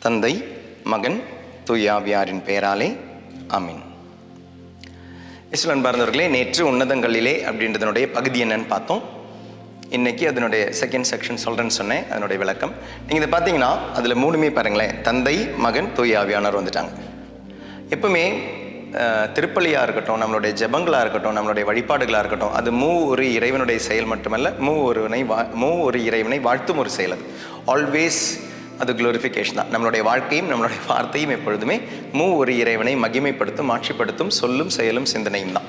தந்தை, மகன், தூயாவியாரின் பெயராலே ஆமீன். இஸ்லாம் அன்பார்ந்தவர்களே, நேற்று உன்னதங்களிலே அப்படின்றதனுடைய பகுதி என்னன்னு பார்த்தோம். இன்றைக்கி அதனுடைய செகண்ட் செக்ஷன் சொல்கிறேன்னு சொன்னேன். அதனுடைய விளக்கம் நீங்கள் இதை பார்த்தீங்கன்னா அதில் மூணுமே பாருங்களேன், தந்தை, மகன், தூயாவியானவர் வந்துட்டாங்க. எப்பவுமே திருப்பலியாக இருக்கட்டும், நம்மளுடைய ஜெபங்களாக இருக்கட்டும், நம்மளுடைய வழிபாடுகளாக இருக்கட்டும், அது ஒரு இறைவனுடைய செயல் மட்டுமல்ல, ஒரு இறைவனை வாழ்த்தும் ஒரு செயல். அது ஆல்வேஸ் அது குளோரிஃபிகேஷன் தான். நம்மளுடைய வாழ்க்கையும் நம்மளுடைய வார்த்தையும் எப்பொழுதுமே ஒரு இறைவனை மகிமைப்படுத்தும், ஆட்சிப்படுத்தும் சொல்லும் செயலும் சிந்தனையும் தான்.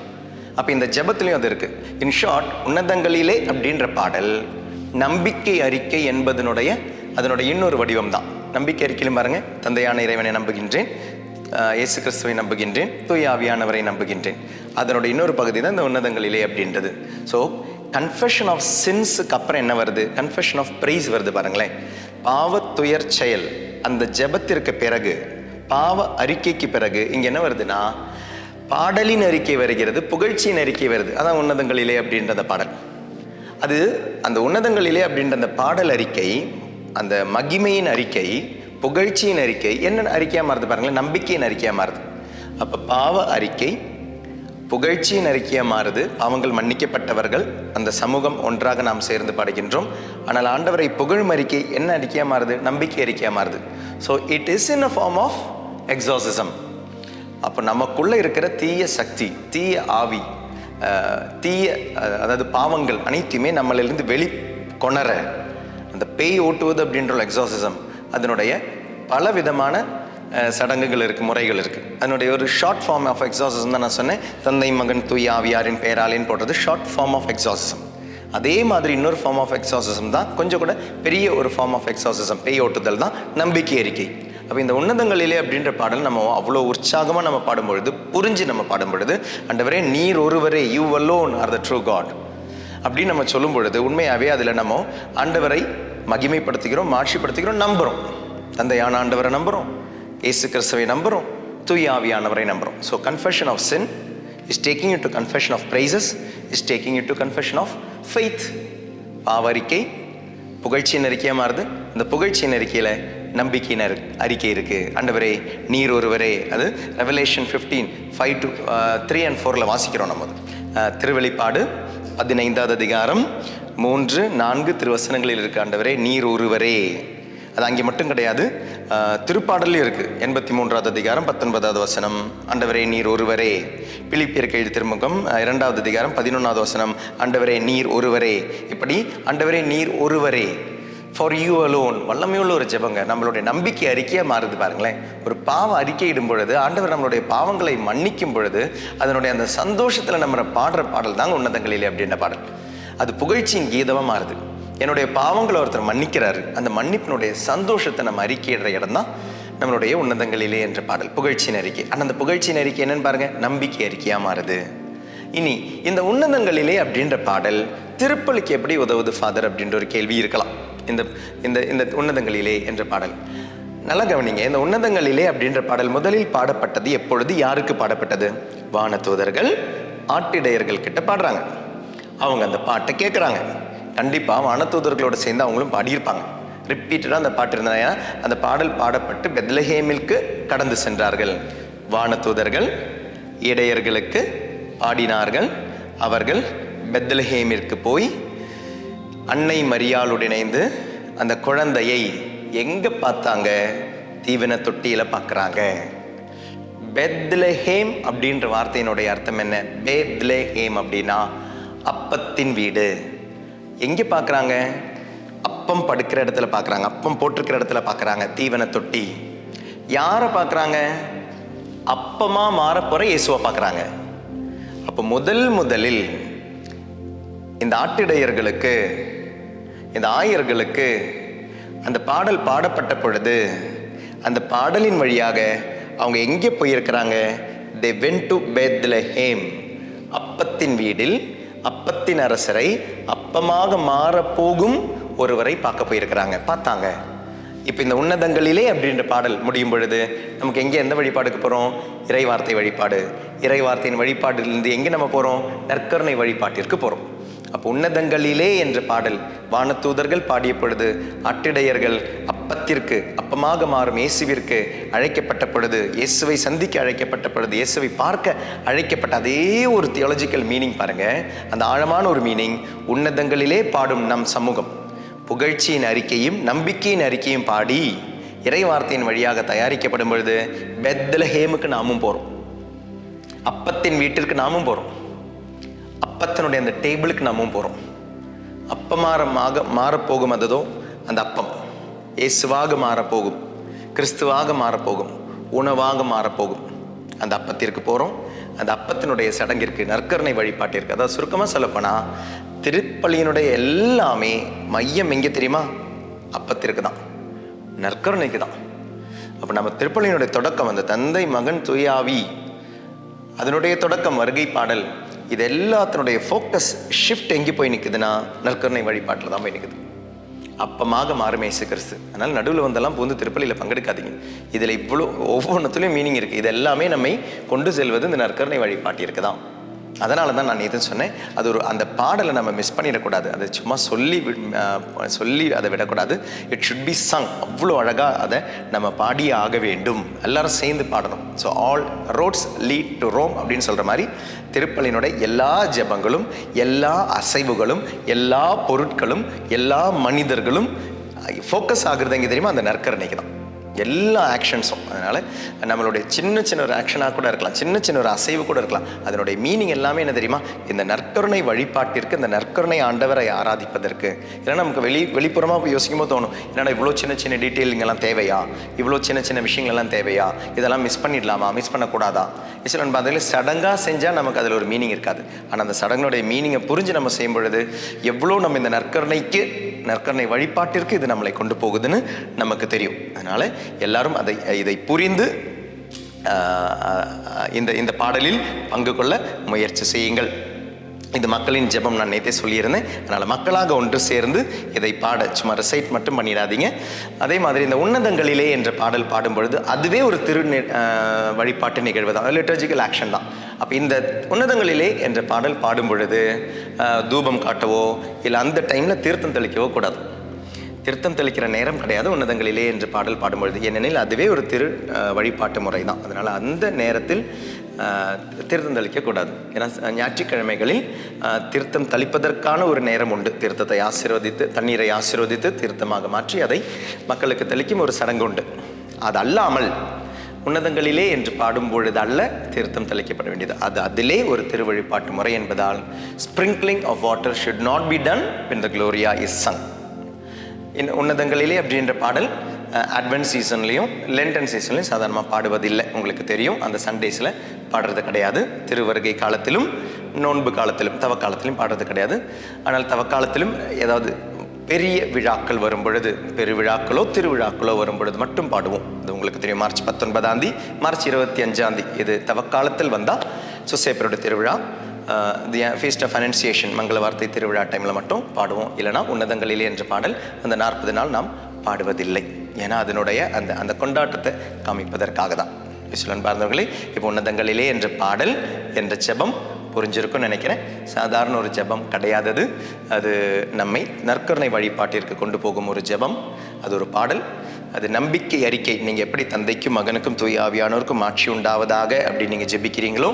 அப்போ இந்த ஜெபத்துலையும் அது இருக்குது. இன் ஷார்ட், உன்னதங்களிலே அப்படின்ற பாடல் நம்பிக்கை அறிக்கை என்பதனுடைய இன்னொரு வடிவம் தான். நம்பிக்கை அறிக்கையிலும் பாருங்கள், தந்தையான இறைவனை நம்புகின்றேன், இயேசு கிறிஸ்துவை நம்புகின்றேன், தூய ஆவியானவரை நம்புகின்றேன். அதனுடைய இன்னொரு பகுதி தான் இந்த உன்னதங்களிலே அப்படின்றது. ஸோ கன்ஃபெஷன் ஆஃப் சின்ஸுக்கு அப்புறம் என்ன வருது? கன்ஃபெஷன் ஆஃப் பிரைஸ் வருது பாருங்களேன். பாவத்துயர் செயல் அந்த ஜெபத்திற்கு பிறகு, பாவ அறிக்கைக்கு பிறகு இங்கே என்ன வருதுன்னா பாடலின் அறிக்கை வருகிறது, புகழ்ச்சியின் அறிக்கை வருது. அதான் உன்னதங்களிலே அப்படின்ற பாடல். அது அந்த உன்னதங்களிலே அப்படின்ற அந்த பாடல் அறிக்கை, அந்த மகிமையின் அறிக்கை, புகழ்ச்சியின் அறிக்கை என்ன அறிக்கையாக மாறுது பாருங்களேன்? நம்பிக்கையின் அறிக்கையாக மாறுது. அப்போ பாவ அறிக்கை புகழ்ச்சியின் அறிக்கையாக மாறுது. பாவங்கள் மன்னிக்கப்பட்டவர்கள் அந்த சமூகம் ஒன்றாக நாம் சேர்ந்து பாடுகின்றோம். ஆனால் ஆண்டவரை புகழும் அறிக்கை என்ன அறிக்கையாக மாறுது? நம்பிக்கை அறிக்கையாக மாறுது. So it is in a form of exorcism. அப்போ நமக்குள்ளே இருக்கிற தீய சக்தி, தீய ஆவி, அதாவது பாவங்கள் அனைத்துமே நம்மளிலிருந்து கொணர அந்த பேய் ஓட்டுவது அப்படின்ற எக்ஸாசிசம், அதனுடைய பல விதமான சடங்குகள் இருக்குது, முறைகள் இருக்குது. அதனுடைய ஒரு ஷார்ட் ஃபார்ம் ஆஃப் எக்ஸாசிசம் தான் நான் சொன்னேன். தந்தை, மகன், தூய ஆவியாரின் பெயராலேன்னு போடுறது ஷார்ட் ஃபார்ம் ஆஃப் எக்ஸாசிசம். அதே மாதிரி இன்னொரு ஃபார்ம் ஆஃப் எக்ஸாசிசம் தான், கொஞ்சம் கூட பெரிய ஒரு ஃபார்ம் ஆஃப் எக்ஸாசிசம், பேய் ஓட்டுதல் தான் நம்பிக்கை அறிக்கை. அப்போ இந்த உன்னதங்களிலே அப்படின்ற பாடல் நம்ம அவ்வளோ உற்சாகமாக நம்ம பாடும்பொழுது, புரிஞ்சு நம்ம பாடும்பொழுது, ஆண்டவரே நீர் ஒருவரே, you alone are the true God அப்படின்னு நம்ம சொல்லும் பொழுது உண்மையாகவே அதில் நம்ம ஆண்டவரை மகிமைப்படுத்துகிறோம், மாட்சிப்படுத்துகிறோம், நம்புகிறோம். தந்தையான ஆண்டவரை நம்புகிறோம், இயேசு கிறிஸ்துவை நம்புகிறோம், தூய ஆவியானவரை நம்புகிறோம். So confession of sin is taking it to confession of praises, is taking it to confession of faith. பாவறிக்கை புகழ்ச்சியின் அறிக்கையாக மாறுது. இந்த புகழ்ச்சியின் அறிக்கையில் நம்பிக்கையின் அறிக்கை இருக்குது. ஆண்டவரே நீர் ஒருவரே, அது ரெவலேஷன் 15:5-3 and 4 வாசிக்கிறோம். நம்ம திருவெளிப்பாடு 15வது அதிகாரம் 3-4 திருவசனங்களில் இருக்குது. ஆண்டவரே நீர் ஒருவரே, அது அங்கே மட்டும் கிடையாது, திருப்பாடலையும் இருக்குது. 83வது அதிகாரம் 19வது வசனம், ஆண்டவரே நீர் ஒருவரே. பிலிப்பியருக்கு எழுதிய திருமுகம் 2வது அதிகாரம் 11வது வசனம், ஆண்டவரே நீர் ஒருவரே. இப்படி ஆண்டவரே நீர் ஒருவரே, ஃபார் யூ அலோன். வல்லமையுள்ள ஒரு ஜெபங்க, நம்மளுடைய நம்பிக்கை அறிக்கையாக மாறுது பாருங்களேன். ஒரு பாவ அறிக்கை இடும் பொழுது, ஆண்டவர் நம்மளுடைய பாவங்களை மன்னிக்கும் பொழுது, அதனுடைய அந்த சந்தோஷத்தில் நம்ம பாடுற பாடல் தாங்க உன்னதங்களிலே அப்படின்ற பாடல். அது புகழ்ச்சியின் கீதமாக மாறுது. என்னுடைய பாவங்களை ஒருத்தர் மன்னிக்கிறாரு, அந்த மன்னிப்பினுடைய சந்தோஷத்தை நம்ம அறிக்கையிடுற இடம் தான் நம்மளுடைய உன்னதங்களிலே என்ற பாடல், புகழ்ச்சியின் அறிக்கை. ஆனால் அந்த புகழ்ச்சியின் அறிக்கை என்னன்னு பாருங்க, நம்பிக்கை அறிக்கையாக மாறுது. இனி இந்த உன்னதங்களிலே அப்படின்ற பாடல் திருப்பலிக்கு எப்படி உதவுது ஃபாதர் அப்படின்ற ஒரு கேள்வி இருக்கலாம். இந்த இந்த இந்த உன்னதங்களிலே என்ற பாடல் நல்லா கவனிங்க. இந்த உன்னதங்களிலே அப்படின்ற பாடல் முதலில் பாடப்பட்டது எப்பொழுது, யாருக்கு பாடப்பட்டது? வானதூதர்கள் ஆட்டிடையர்கள் கிட்ட பாடுறாங்க. அவங்க அந்த பாட்டை கேட்குறாங்க. கண்டிப்பாக வானதூதர்களோடு சேர்ந்து அவங்களும் பாடியிருப்பாங்க. ரிப்பீட்டடாக அந்த பாட்டு இருந்தாங்க. அந்த பாடல் பாடப்பட்டு பெத்லஹேமிற்கு கடந்து சென்றார்கள். வானதூதர்கள் இடையர்களுக்கு பாடினார்கள். அவர்கள் பெத்லஹேமிற்கு போய் அன்னை மரியாளுடன் இணைந்து அந்த குழந்தையை எங்கே பார்த்தாங்க? தீவன தொட்டியில் பார்க்குறாங்க. பெத்லஹேம் அப்படின்ற வார்த்தையினுடைய அர்த்தம் என்ன? பெத்லஹேம் அப்படின்னா அப்பத்தின் வீடு. எங்கே பார்க்குறாங்க? அப்பம் படுக்கிற இடத்துல பார்க்குறாங்க, அப்பம் போட்டிருக்கிற இடத்துல பார்க்குறாங்க. தீவன தொட்டி. யாரை பார்க்குறாங்க? அப்பமாக மாறப்போகிற இயேசுவை பார்க்குறாங்க. அப்போ முதலில் இந்த ஆட்டிடையர்களுக்கு, இந்த ஆயர்களுக்கு அந்த பாடல் பாடப்பட்ட பொழுது, அந்த பாடலின் வழியாக அவங்க எங்கே போயிருக்கிறாங்க? they went to Bethlehem. அப்பத்தின் வீடில் அப்பத்தின் அரசரை, அப்பமாக மாறப்போகும் ஒருவரை பார்க்க போயிருக்கிறாங்க, பார்த்தாங்க. இப்போ இந்த உன்னதங்களிலே அப்படின்ற பாடல் முடியும் பொழுது நமக்கு எங்கே, எந்த வழிபாடுக்கு போகிறோம்? இறைவார்த்தை வழிபாடு. இறைவார்த்தையின் வழிபாடிலிருந்து எங்கே நம்ம போகிறோம்? நற்கருணை வழிபாட்டிற்கு போகிறோம். அப்போ உன்னதங்களிலே என்ற பாடல் வானதூதர்கள் பாடிய பொழுது ஆட்டிடையர்கள் அப்பத்திற்கு, அப்பமாக மாறும் இயேசுவிற்கு அழைக்கப்பட்ட பொழுது, இயேசுவை சந்திக்க அழைக்கப்பட்ட பொழுது, இயேசுவை பார்க்க அழைக்கப்பட்ட அதே ஒரு தியாலஜிக்கல் மீனிங் பாருங்க. அந்த ஆழமான ஒரு மீனிங், உன்னதங்களிலே பாடும் நம் சமூகம் புகழ்ச்சியின் அறிக்கையும் நம்பிக்கையின் அறிக்கையும் பாடி இறை வார்த்தையின் வழியாக தயாரிக்கப்படும் பொழுது பெத்லஹேமுக்கு நாமும் போறோம், அப்பத்தின் வீட்டிற்கு நாமும் போறோம், அப்பத்தினுடைய அந்த டேபிளுக்கு நாமும் போறோம். அப்பமாக மாறப்போகும் அதுதோ அந்த அப்பம் இயேசுவாக மாறப்போகும், கிறிஸ்துவாக மாறப்போகும், உணவாக மாறப்போகும். அந்த அப்பத்திற்கு போகிறோம். அந்த அப்பத்தினுடைய சடங்கிற்கு, நற்கருணை வழிபாட்டிற்கு, அதாவது சுருக்கமாக சொல்லப்போனால் திருப்பலியினுடைய எல்லாமே மையம் எங்கே தெரியுமா? அப்பத்திற்கு தான், நற்கருணைக்கு தான். அப்போ நம்ம திருப்பலியினுடைய தொடக்கம் அந்த தந்தை மகன் தூயாவி, அதனுடைய தொடக்கம் வருகை பாடல், இது எல்லாத்தினுடைய ஃபோக்கஸ் ஷிஃப்ட் எங்கே போய் நிற்குதுன்னா நற்கருணை வழிபாட்டில் தான் போய் நிற்குது. அப்பமாக மாறும் இயேசு கிறிஸ்து. அதனால் நடுவில் வந்தெல்லாம் பூந்து திருப்பலியில் பங்கெடுக்காதீங்க. இதில் இவ்வளோ ஒவ்வொன்றுத்துலேயும் மீனிங் இருக்குது. இது எல்லாமே நம்மை கொண்டு செல்வது இந்த நற்கருணை வழிபாட்டிற்கு தான். அதனால தான் நான் எதுவும் சொன்னேன், அது ஒரு அந்த பாடலை நம்ம மிஸ் பண்ணிடக்கூடாது. அதை சும்மா சொல்லி அதை விடக்கூடாது. It should be sung. அவ்வளோ அழகாக அதை நம்ம பாடியே ஆக வேண்டும், எல்லாரும் சேர்ந்து பாடணும். So all roads lead to Rome அப்படின்னு சொல்கிற மாதிரி திருப்பலினுடைய எல்லா ஜெபங்களும், எல்லா அசைவுகளும், எல்லா பொருட்களும், எல்லா மனிதர்களும் ஃபோக்கஸ் ஆகுறது எங்கே தெரியுமா? அந்த நற்கருணைக்கு தான் எல்லா ஆக்ஷன்ஸும். அதனால் நம்மளுடைய சின்ன ஒரு ஆக்ஷனாக கூட இருக்கலாம், சின்ன ஒரு அசைவு கூட இருக்கலாம். அதனுடைய மீனிங் எல்லாமே என்ன தெரியுமா? இந்த நற்கருணை வழிபாட்டிற்கு, இந்த நற்கருணை ஆண்டவரை ஆராதிப்பதற்கு. இல்லைன்னா நமக்கு வெளிப்புறமாக போய் யோசிக்கும் போது தோணும், என்னடா இவ்வளோ சின்ன டீட்டெயிலிங்கெல்லாம் தேவையா, இவ்வளோ சின்ன விஷயங்கள்லாம் தேவையா, இதெல்லாம் மிஸ் பண்ணிடலாமா, மிஸ் பண்ணக்கூடாதா? இஸ்லாம் பார்த்தீங்கன்னா சடங்காக செஞ்சால் நமக்கு அதில் ஒரு மீனிங் இருக்காது. ஆனால் அந்த சடங்குடைய மீனிங்கை புரிஞ்சு நம்ம செய்யும் பொழுது எவ்வளோ நம்ம இந்த நற்கருணை வழிபாட்டிற்கு இது நம்மளை கொண்டு போகுதுன்னு நமக்கு தெரியும். அதனால் எல்லாரும் இதை புரிந்து இந்த பாடலில் பங்கு கொள்ள முயற்சி செய்யுங்கள். இது மக்களின் ஜெபம், நான் நேற்றே சொல்லியிருந்தேன். அதனால் மக்களாக ஒன்று சேர்ந்து இதை பாட சும்மா ரிசைட் மட்டும் பண்ணிடாதீங்க. அதே மாதிரி இந்த உன்னதங்களிலே என்ற பாடல் பாடும் பொழுது அதுவே ஒரு வழிபாட்டு நிகழ்வு தான், லிட்டர்ஜிக்கல் ஆக்ஷன் தான். அப்போ இந்த உன்னதங்களிலே என்ற பாடல் பாடும் பொழுது தூபம் காட்டவோ இல்லை அந்த டைமில் தீர்த்தம் தெளிக்கவோ கூடாது. தீர்த்தம் தெளிக்கிற நேரம் கிடையாது உன்னதங்களிலே என்று பாடல் பாடும்பொழுது. ஏனெனில் அதுவே ஒரு வழிபாட்டு முறை தான். அதனால் அந்த நேரத்தில் தீர்த்தம் தெளிக்கக்கூடாது. ஏன்னா ஞாயிற்றுக்கிழமைகளில் தீர்த்தம் தெளிப்பதற்கான ஒரு நேரம் உண்டு. தீர்த்தத்தை ஆசீர்வதித்து, தண்ணீரை ஆசீர்வதித்து தீர்த்தமாக மாற்றி அதை மக்களுக்கு தெளிக்கும் ஒரு சடங்கு உண்டு. அது அல்லாமல் உன்னதங்களிலே என்று பாடும் பொழுது அல்ல தீர்த்தம் தெளிக்கப்பட வேண்டியது. அது அதிலே ஒரு திருவழிபாட்டு முறை என்பதால் sprinkling of water should not be done when the gloria is sung. உன்னதங்களிலே அப்படின்ற பாடல் அட்வென்ட் சீசன்லேயும் லென்டன் சீசன்லையும் சாதாரணமாக பாடுவதில்லை. உங்களுக்கு தெரியும், அந்த சண்டேஸில் பாடுறது கிடையாது. திருவருகை காலத்திலும் நோன்பு காலத்திலும் தவக்காலத்திலும் பாடுறது கிடையாது. ஆனால் தவக்காலத்திலும் ஏதாவது பெரிய விழாக்கள் வரும் பொழுது, பெருவிழாக்களோ திருவிழாக்களோ வரும் பொழுது மட்டும் பாடுவோம். அது உங்களுக்கு தெரியும், மார்ச் 19 மார்ச் 25 இது தவக்காலத்தில் வந்தால் சுசேப்பரோட திருவிழா, தி ஃபீஸ்ட் ஆஃப் அனன்சியேஷன் மங்கள வார்த்தை திருவிழா டைமில் மட்டும் பாடுவோம். இல்லைனா உன்னதங்களிலே என்ற பாடல் அந்த 40 நாள் நாம் பாடுவதில்லை. ஏன்னா அதனுடைய அந்த கொண்டாட்டத்தை காமிப்பதற்காக தான். இஸ்லாம் பார்ந்தவர்களே, இப்போ உன்னதங்களிலே என்ற பாடல் என்ற ஜெபம் புரிஞ்சிருக்கும்னு நினைக்கிறேன். சாதாரண ஒரு ஜெபம் கிடையாதது. அது நம்மை நற்கருணை வழிபாட்டிற்கு கொண்டு போகும் ஒரு ஜெபம். அது ஒரு பாடல், அது நம்பிக்கை அறிக்கை. நீங்கள் எப்படி தந்தைக்கும் மகனுக்கும் தூய ஆவியானோருக்கும் ஆட்சி உண்டாவதாக அப்படின்னு நீங்கள் ஜெபிக்கிறீங்களோ,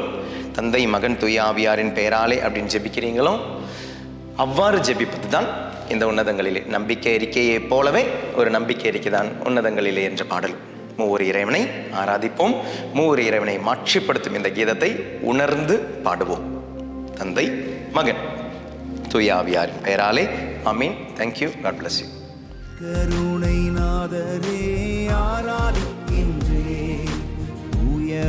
தந்தை மகன் தூய ஆவியாரின் பெயராலே அப்படின்னு ஜெபிக்கிறீங்களோ, அவ்வாறு ஜெபிப்பது தான் இந்த உன்னதங்களிலே. நம்பிக்கை அறிக்கையை போலவே ஒரு நம்பிக்கை அறிக்கை தான் உன்னதங்களிலே என்ற பாடல். மூவர் இறைவனை ஆராதிப்போம், மூவர் இறைவனை மாட்சிப்படுத்தும் இந்த கீதத்தை உணர்ந்து பாடுவோம். தந்தை மகன் தூய ஆவியாரின் பெயராலே ஆமீன். தேங்க்யூ. God bless you. கருணை நாதரே ஆராதிக்கின்றே தூய